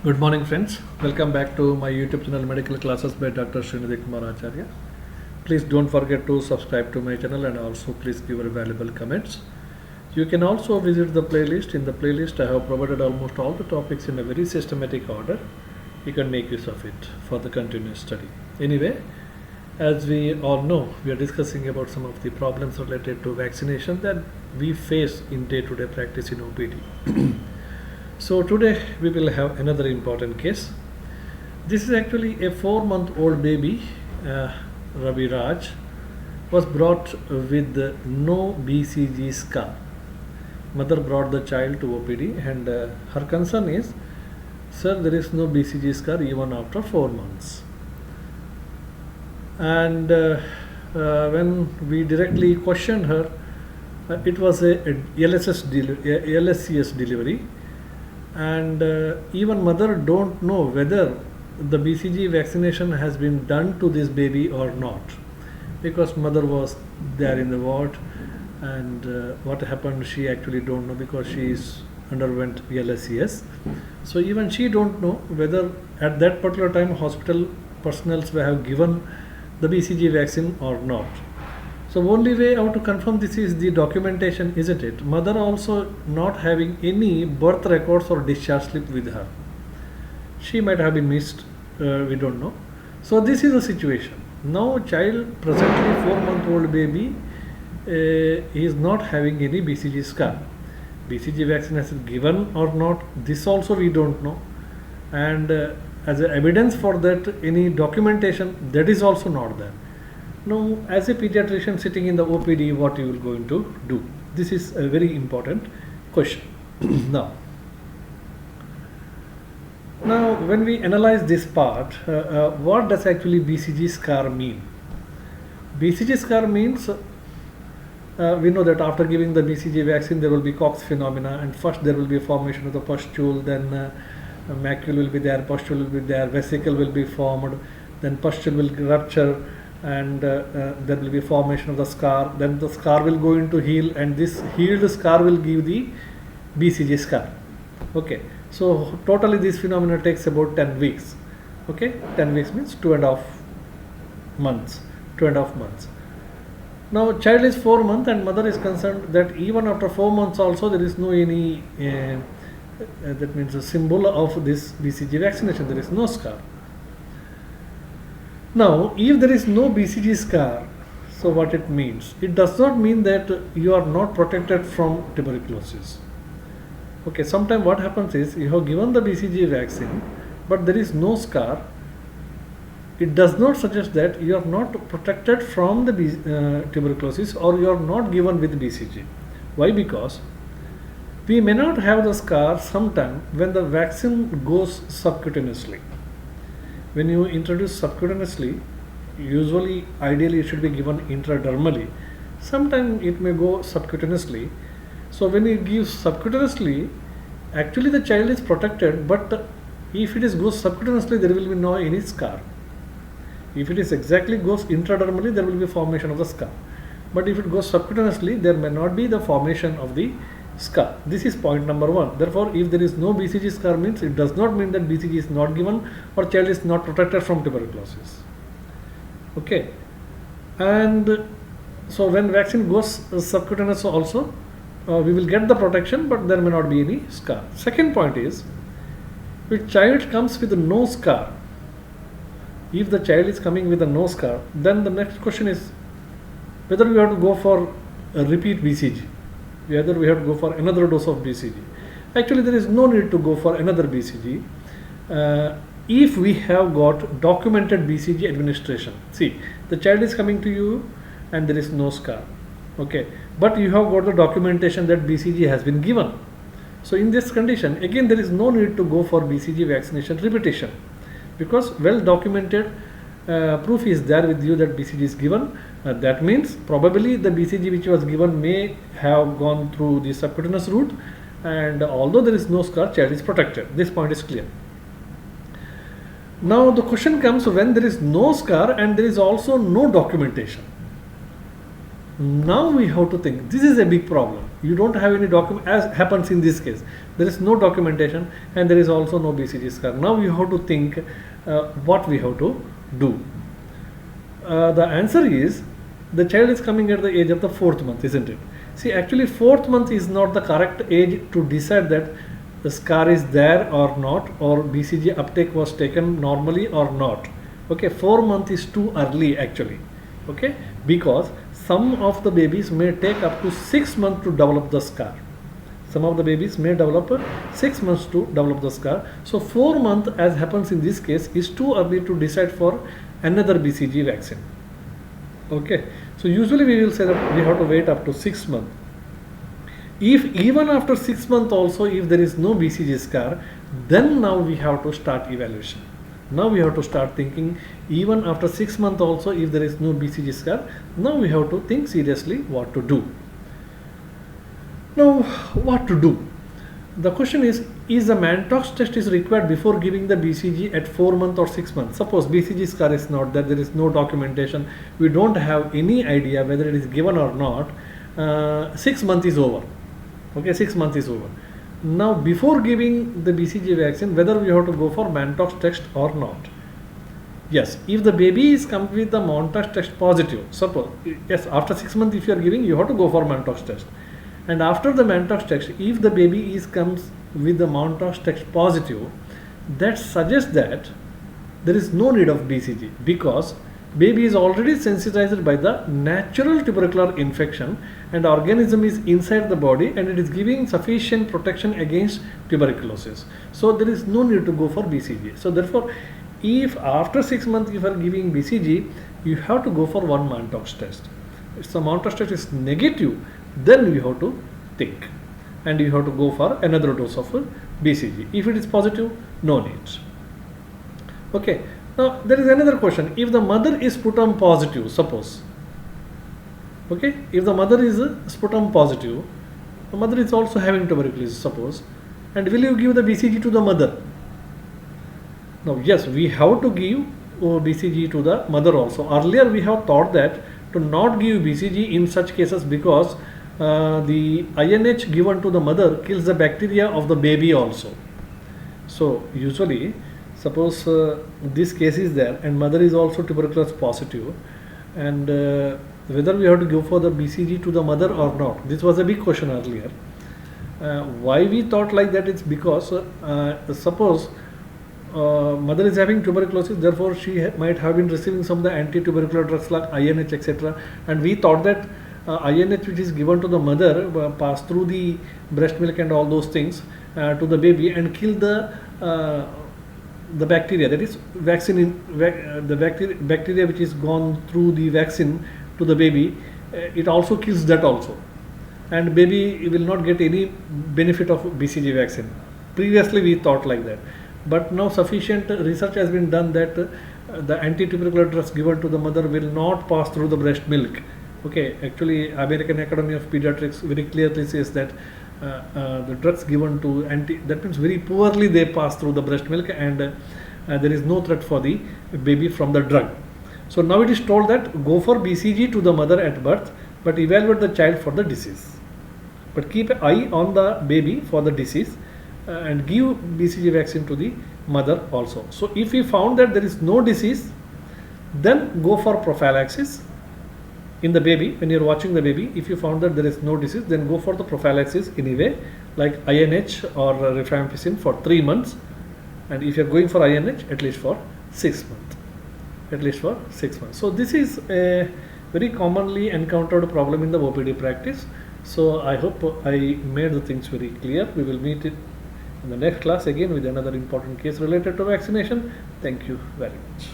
Good morning, friends. Welcome back to my YouTube channel Medical Classes by Dr. Srinidhi Kumar Acharya. Please don't forget to subscribe to my channel and also please give your valuable comments. You can also visit the playlist. In the playlist, I have provided almost all the topics in a very systematic order. You can make use of it for the continuous study. Anyway, as we all know, we are discussing about some of the problems related to vaccination that we face in day-to-day practice in OPD. So today we will have another important case. This is actually a 4-month-old baby, Ravi Raj, was brought with no BCG scar. Mother brought the child to OPD and her concern is, sir, there is no BCG scar even after 4 months. And when we directly questioned her, it was a LSCS delivery. And even mother don't know whether the BCG vaccination has been done to this baby or not, because mother was there in the ward, and what happened she actually don't know because she is underwent LSCS. So even she don't know whether at that particular time hospital personnel have given the BCG vaccine or not. So only way how to confirm this is the documentation, isn't it? Mother also not having any birth records or discharge slip with her. She might have been missed, we don't know. So this is the situation. Now child, presently 4-month-old baby, is not having any BCG scar. BCG vaccine has been given or not, this also we don't know. And as a evidence for that, any documentation, that is also not there. Now, as a pediatrician sitting in the OPD, what you will going to do? This is a very important question. Now, when we analyze this part, what does actually BCG scar mean? BCG scar means, we know that after giving the BCG vaccine, there will be Cox phenomena, and first there will be formation of the pustule, then macule will be there, pustule will be there, vesicle will be formed, then pustule will rupture, and there will be formation of the scar. Then the scar will go into heal, and this healed scar will give the BCG scar. Okay, so totally this phenomena takes about 10 weeks. Okay, 10 weeks means 2.5 months. 2.5 months. Now child is 4 months and mother is concerned that even after 4 months also there is no any that means a symbol of this BCG vaccination, there is no scar. Now, if there is no BCG scar, so what it means? It does not mean that you are not protected from tuberculosis. Okay, sometimes what happens is you have given the BCG vaccine, but there is no scar. It does not suggest that you are not protected from the tuberculosis or you are not given with BCG. Why? Because we may not have the scar sometime when the vaccine goes subcutaneously. When you introduce subcutaneously, usually, ideally it should be given intradermally. Sometimes it may go subcutaneously. So when you give subcutaneously, actually the child is protected, but if it goes subcutaneously, there will be no any scar. If it is exactly goes intradermally, there will be formation of the scar. But if it goes subcutaneously, there may not be the formation of the scar. This is point number 1. Therefore, if there is no BCG scar, means it does not mean that BCG is not given or child is not protected from tuberculosis. Okay, and so when vaccine goes subcutaneous also, we will get the protection, but there may not be any scar. Second point is, if child comes with no scar, if the child is coming with a no scar, then the next question is whether we have to go for a repeat BCG. Whether we have to go for another dose of BCG. Actually, there is no need to go for another BCG if we have got documented BCG administration. See, the child is coming to you and there is no scar. Okay, but you have got the documentation that BCG has been given. So in this condition, again there is no need to go for BCG vaccination repetition, because well documented proof is there with you that BCG is given. That means probably the BCG which was given may have gone through the subcutaneous route, and although there is no scar, child is protected. This point is clear. Now the question comes when there is no scar and there is also no documentation. Now we have to think, this is a big problem. You don't have any document, as happens in this case. There is no documentation and there is also no BCG scar. Now you have to think what we have to do. The answer is the child is coming at the age of the 4th month, isn't it? See, actually 4th month is not the correct age to decide that the scar is there or not, or BCG uptake was taken normally or not. Okay, 4 month is too early actually. Okay, because some of the babies may take up to 6 months to develop the scar. Some of the babies may develop 6 months to develop the scar. So 4 months, as happens in this case, is too early to decide for another BCG vaccine. Okay, so usually we will say that we have to wait up to 6 months. If even after 6 months also, if there is no BCG scar, then now we have to start evaluation. Now we have to start thinking, even after 6 months also, if there is no BCG scar, now we have to think seriously what to do. Now, what to do? The question is a Mantox test is required before giving the BCG at 4 months or 6 months? Suppose BCG scar is not there, there is no documentation, we don't have any idea whether it is given or not. 6 months is over. Okay, 6 months is over. Now, before giving the BCG vaccine, whether we have to go for Mantox test or not? Yes, if the baby is come with the Mantox test positive, suppose, yes, after 6 months if you are giving, you have to go for Mantox test. And after the Mantox test, if the baby comes with the Mantox test positive, that suggests that there is no need of BCG, because baby is already sensitized by the natural tubercular infection and organism is inside the body and it is giving sufficient protection against tuberculosis. So there is no need to go for BCG. So therefore, if after 6 months you are giving BCG, you have to go for one Mantox test. If the Mantox test is negative, then you have to think and you have to go for another dose of BCG. If it is positive, no need. Okay. Now there is another question. If the mother is sputum positive, suppose, okay, if the mother is sputum positive, the mother is also having tuberculosis, suppose, and will you give the BCG to the mother? Now yes, we have to give BCG to the mother also. Earlier we have thought that to not give BCG in such cases because the INH given to the mother kills the bacteria of the baby also. So usually, suppose this case is there and mother is also tuberculosis positive, and whether we have to go for the BCG to the mother or not, this was a big question earlier. Why we thought like that? It's because suppose mother is having tuberculosis, therefore she might have been receiving some of the anti-tubercular drugs like INH, etc. And we thought that INH which is given to the mother pass through the breast milk and all those things to the baby and kill the bacteria, that is vaccine the bacteria which is gone through the vaccine to the baby, it also kills that also, and baby will not get any benefit of BCG vaccine. Previously we thought like that, but now sufficient research has been done that the anti-tubercular drugs given to the mother will not pass through the breast milk. Okay, actually American Academy of Pediatrics very clearly says that the drugs given to that means very poorly they pass through the breast milk, and there is no threat for the baby from the drug. So now it is told that go for BCG to the mother at birth, but evaluate the child for the disease. But keep an eye on the baby for the disease and give BCG vaccine to the mother also. So if we found that there is no disease, then go for prophylaxis in the baby. When you are watching the baby, if you found that there is no disease, then go for the prophylaxis anyway, like INH or rifampicin for 3 months, and if you are going for INH, at least for 6 months. At least for 6 months. So this is a very commonly encountered problem in the OPD practice. So I hope I made the things very clear. We will meet it in the next class again with another important case related to vaccination. Thank you very much.